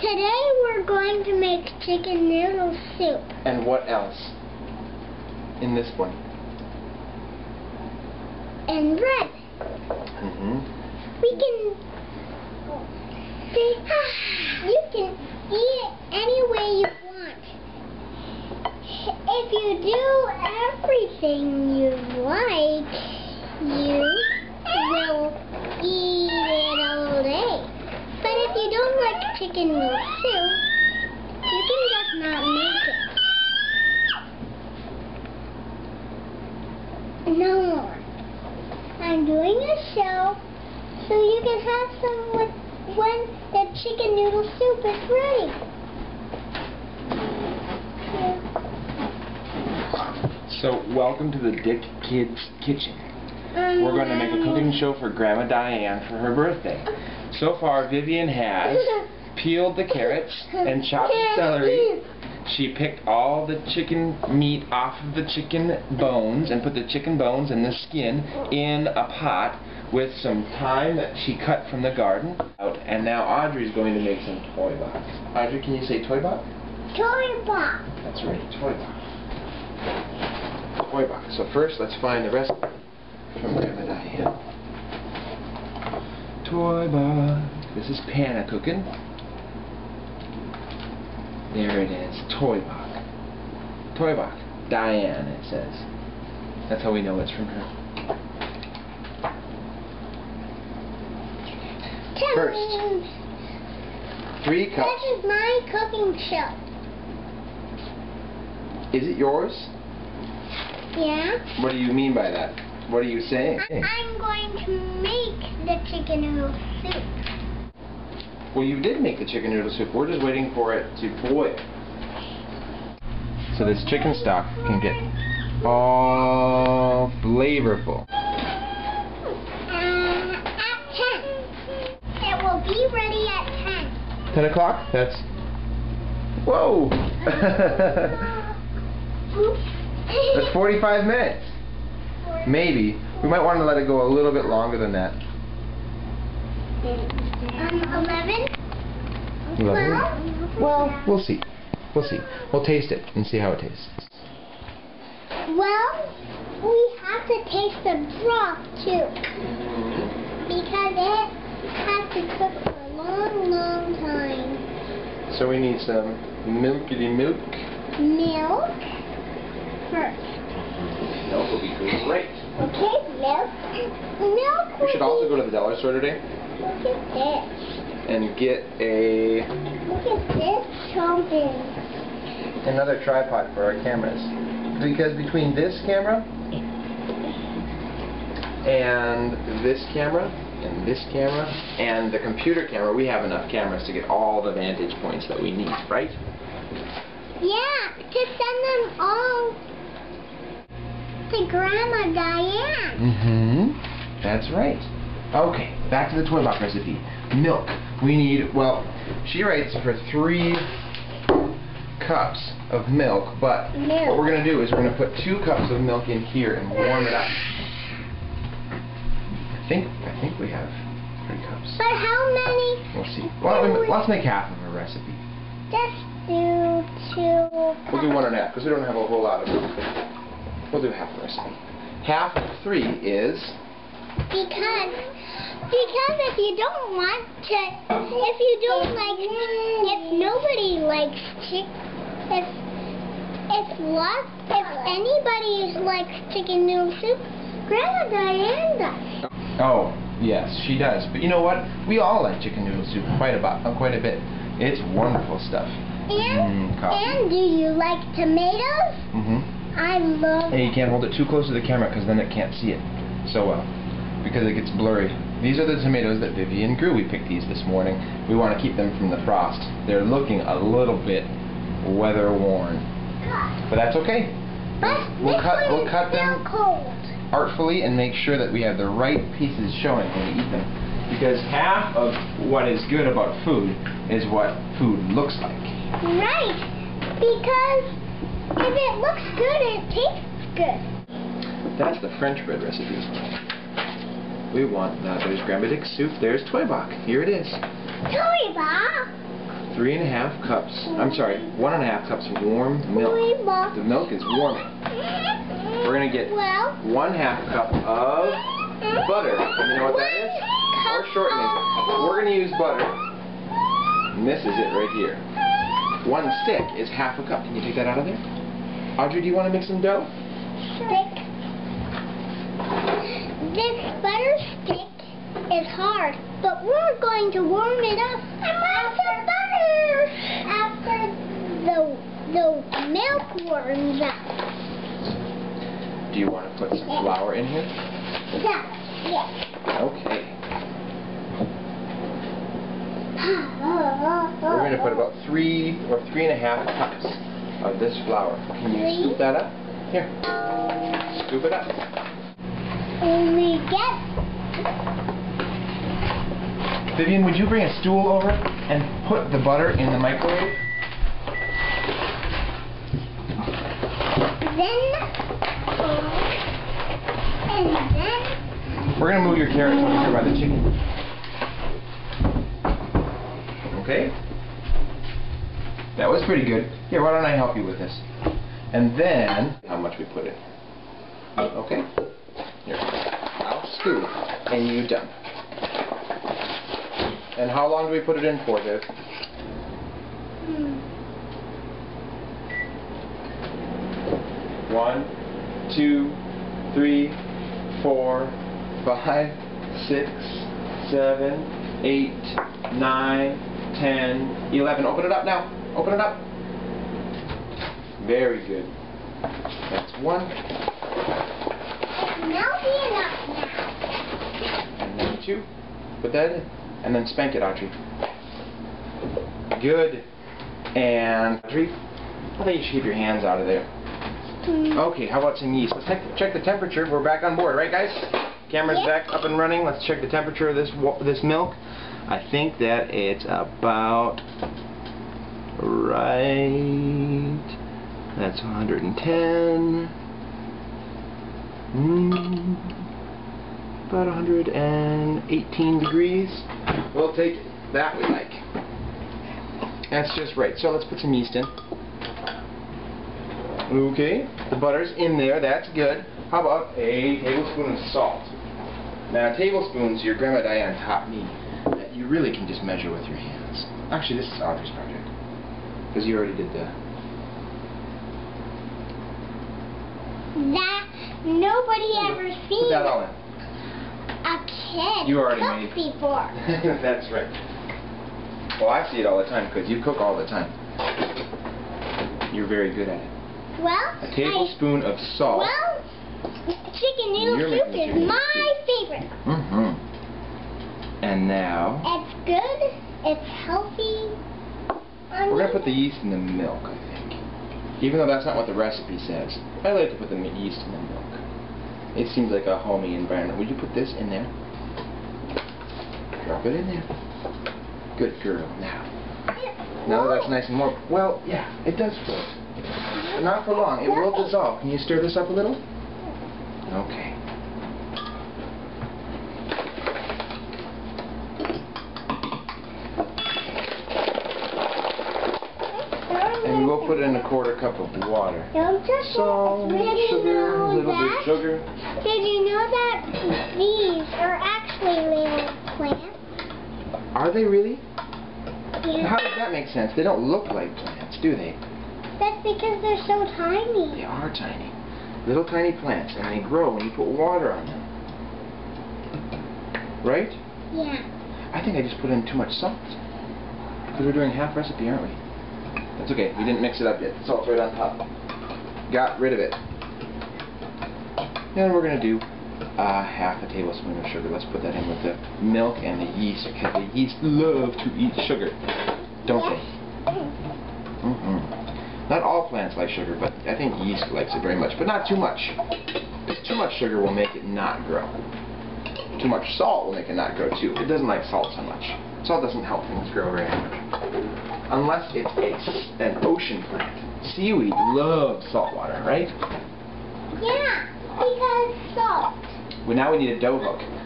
Today we're going to make chicken noodle soup. And what else in this one? And bread. We can you can eat it any way you want. If you do everything you like, you will eat it all day. But if you don't like chicken noodle soup, you can just not make it. No more. I'm doing a show so you can have some when the chicken noodle soup is ready. So, welcome to the Dick Kids Kitchen. We're going to make a cooking show for Grandma Diane for her birthday. So far, Vivian has peeled the carrots and chopped the celery. She picked all the chicken meat off of the chicken bones and put the chicken bones and the skin in a pot with some thyme that she cut from the garden. And now Audrey's going to make some Tweibach. Audrey, can you say Tweibach? Tweibach. That's right, Tweibach. Tweibach. So first, let's find the recipe from Grandma Diane. Tweibach. This is panna cooking. There it is. Tweibach. Tweibach. Diane, it says. That's how we know it's from her. First, 3 cups. This is my cooking show. Is it yours? Yeah. What do you mean by that? What are you saying? I'm going to make the chicken noodle soup. Well, you did make the chicken noodle soup. We're just waiting for it to boil. So this chicken stock can get all flavorful. At 10. It will be ready at 10. 10 o'clock? That's... Whoa! That's 45 minutes. Maybe. We might want to let it go a little bit longer than that. 11? 11? Well, we'll see. We'll see. We'll taste it and see how it tastes. Well, we have to taste the broth too. Because it has to cook for a long, long time. So we need some milkity milk. Milk first. Milk will be great. Okay, milk. Milk. We should also go to the dollar store today. Look at this. And get a... Look at this something. Another tripod for our cameras. Because between this camera and this camera and this camera and the computer camera, we have enough cameras to get all the vantage points that we need, right? Yeah, to send them all to Grandma Diane. That's right. Okay, back to the Tweibach recipe. Milk. We need, well, she writes for 3 cups of milk, but what we're going to do is we're going to put 2 cups of milk in here and warm it up. I think we have 3 cups. But how many? We'll see. Well, let's make half of a recipe. Just do 2 We'll do 1.5 because we don't have a whole lot of milk. We'll do half the recipe. Half of 3 is... Because if you don't want to, if you don't like, if nobody likes if anybody likes chicken noodle soup, Grandma Diane does. Oh, yes, she does. But you know what? We all like chicken noodle soup quite a bit. It's wonderful stuff. And do you like tomatoes? I love. Hey, you can't hold it too close to the camera because then it can't see it so well. Because it gets blurry. These are the tomatoes that Vivian grew. We picked these this morning. We want to keep them from the frost. They're looking a little bit weather worn. But that's okay. We'll cut them artfully and make sure that we have the right pieces showing when we eat them. Because half of what is good about food is what food looks like. Right. Because if it looks good, it tastes good. That's the French bread recipe. We want, now there's Grandma Dick's soup, there's Tweibach. Here it is. Tweibach? 3.5 cups. I'm sorry, 1.5 cups of warm milk. The milk is warming. We're going to get 1/2 cup of butter. You know what that is? Or shortening. We're going to use butter. And this is it right here. 1 stick is 1/2 cup. Can you take that out of there? Audrey, do you want to make some dough? Stick. This butter stick is hard, but we're going to warm it up after the milk warms up. Do you want to put some flour in here? Yeah. Okay. We're going to put about 3 or 3.5 cups of this flour. Can you scoop that up? Here. Scoop it up. Vivian, would you bring a stool over and put the butter in the microwave? We're going to move your carrots over here by the chicken. Okay? That was pretty good. Here, why don't I help you with this? And then, how much we put in. Okay? Here. I'll scoop, and you dump. And how long do we put it in for, Viv? One, 2, 3, 4, 5, 6, 7, 8, 9, 10, 11. Open it up now. Open it up. Very good. That's 1. And then 2. Put that in. And then spank it, Audrey. Good. And Audrey, I think you should keep your hands out of there. Okay, how about some yeast? Let's check the temperature. We're back on board, right, guys? Camera's back up and running. Let's check the temperature of this milk. I think that it's about right. That's 110. About 118 degrees. We'll take that we like. That's just right. So let's put some yeast in. Okay, the butter's in there. That's good. How about a tablespoon of salt? Now, tablespoons, your Grandma Diane taught me that you really can just measure with your hands. Actually, this is Audrey's project, because you already did that nobody ever seen. Put that all in. A kid you already cook made before. That's right. Well, I see it all the time because you cook all the time. You're very good at it. Well, a tablespoon of salt. Well, chicken noodle soup is my favorite. And now it's good. It's healthy. We're gonna put the yeast in the milk, I think. Even though that's not what the recipe says. I like to put the yeast in the milk. It seems like a homey environment. Would you put this in there? Drop it in there. Good girl. Now that that's nice and warm. Well, yeah, it does float. But not for long. It will dissolve. Can you stir this up a little? Okay. And we'll put in a 1/4 cup of water. Salt, sugar, a little bit of sugar. Did you know that these are actually little plants? Are they really? Yeah. How does that make sense? They don't look like plants, do they? That's because they're so tiny. They are tiny. Little tiny plants, and they grow when you put water on them. Right? Yeah. I think I just put in too much salt. Because we're doing half recipe, aren't we? That's okay. We didn't mix it up yet. The salt's right on top. Got rid of it. And we're going to do 1/2 tablespoon of sugar. Let's put that in with the milk and the yeast, because the yeast love to eat sugar, don't they? Not all plants like sugar, but I think yeast likes it very much, but not too much. Too much sugar will make it not grow. Too much salt will make it not grow too. It doesn't like salt so much. Salt doesn't help things grow very much. Unless it's an ocean plant. Seaweed loves salt water, right? Yeah, because salt. Well, now we need a dough hook.